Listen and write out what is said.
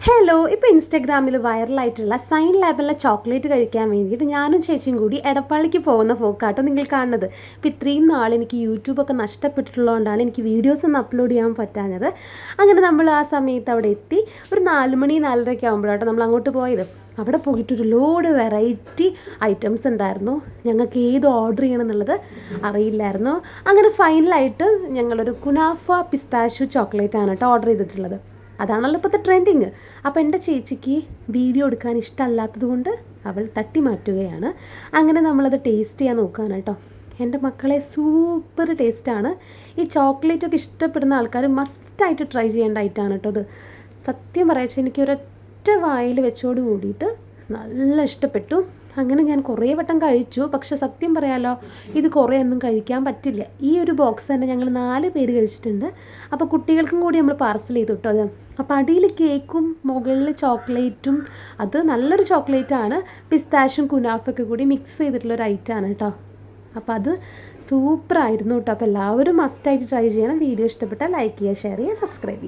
Hello, ഇപ്പോൾ ഇൻസ്റ്റാഗ്രാമിൽ വൈറലായിട്ടുള്ള sign ലാബിലെ chocolate കഴിക്കാൻ വേണ്ടിയിട്ട് ഞാനും ചേച്ചിയും കൂടി എടപ്പാളിക്ക് പോകുന്ന പോക്കാട്ടോ നിങ്ങൾ കാണുന്നത്. ഇപ്പോൾ ഇത്രയും നാൾ എനിക്ക് യൂട്യൂബൊക്കെ നഷ്ടപ്പെട്ടിട്ടുള്ളതുകൊണ്ടാണ് എനിക്ക് വീഡിയോസ് ഒന്നും അപ്ലോഡ് ചെയ്യാൻ പറ്റാഞ്ഞത്. അങ്ങനെ നമ്മൾ ആ സമയത്ത് അവിടെ എത്തി ഒരു 4 മണി 4:30 ആകുമ്പോഴാട്ടോ നമ്മൾ അങ്ങോട്ട് പോയത്. അവിടെ പോയിട്ടൊരു ലോഡ് വെറൈറ്റി ഐറ്റംസ് ഉണ്ടായിരുന്നു. ഞങ്ങൾക്ക് ഏത് ഓർഡർ ചെയ്യണം എന്നുള്ളത് അറിയില്ലായിരുന്നു. അങ്ങനെ ഫൈനലായിട്ട് ഞങ്ങളൊരു കുനാഫ പിസ്താഷ്യൂ ചോക്ലേറ്റാണ് കേട്ടോ ഓർഡർ ചെയ്തിട്ടുള്ളത്. അതാണല്ലോ ഇപ്പോഴത്തെ ട്രെൻഡിങ്. അപ്പോൾ എൻ്റെ ചേച്ചിക്ക് വീഡിയോ എടുക്കാൻ ഇഷ്ടമല്ലാത്തത് കൊണ്ട് അവൾ തട്ടി മാറ്റുകയാണ്. അങ്ങനെ നമ്മളത് ടേസ്റ്റ് ചെയ്യാൻ നോക്കുകയാണ് കേട്ടോ. എൻ്റെ മക്കളെ സൂപ്പർ ടേസ്റ്റാണ്. ഈ ചോക്ലേറ്റൊക്കെ ഇഷ്ടപ്പെടുന്ന ആൾക്കാർ മസ്റ്റായിട്ട് ട്രൈ ചെയ്യേണ്ട ഐറ്റമാണ് കേട്ടോ അത്. സത്യം പറയാച്ചാൽ എനിക്ക് ഒരൊറ്റ വായിൽ വെച്ചോട് കൂടിയിട്ട് നല്ല ഇഷ്ടപ്പെട്ടു. അങ്ങനെ ഞാൻ കുറേ വട്ടം കഴിച്ചു. പക്ഷെ സത്യം പറയാലോ, ഇത് കുറേ ഒന്നും കഴിക്കാൻ പറ്റില്ല. ഈ ഒരു ബോക്സ് തന്നെ ഞങ്ങൾ 4 പേര് കഴിച്ചിട്ടുണ്ട്. അപ്പോൾ കുട്ടികൾക്കും കൂടി നമ്മൾ പാർസൽ ചെയ്തു കേട്ടോ അത്. അപ്പോൾ അടിയിൽ കേക്കും മുകളിൽ ചോക്ലേറ്റും, അത് നല്ലൊരു ചോക്ലേറ്റാണ്. പിസ്താഷ്യും കുനാഫൊക്കെ കൂടി മിക്സ് ചെയ്തിട്ടുള്ളൊരു ഐറ്റമാണ് കേട്ടോ. അപ്പോൾ അത് സൂപ്പറായിരുന്നു കേട്ടോ. അപ്പോൾ എല്ലാവരും മസ്റ്റായിട്ട് ട്രൈ ചെയ്യണം. വീഡിയോ ഇഷ്ടപ്പെട്ടാൽ ലൈക്ക് ചെയ്യുക, ഷെയർ ചെയ്യുക, സബ്സ്ക്രൈബ് ചെയ്യുക.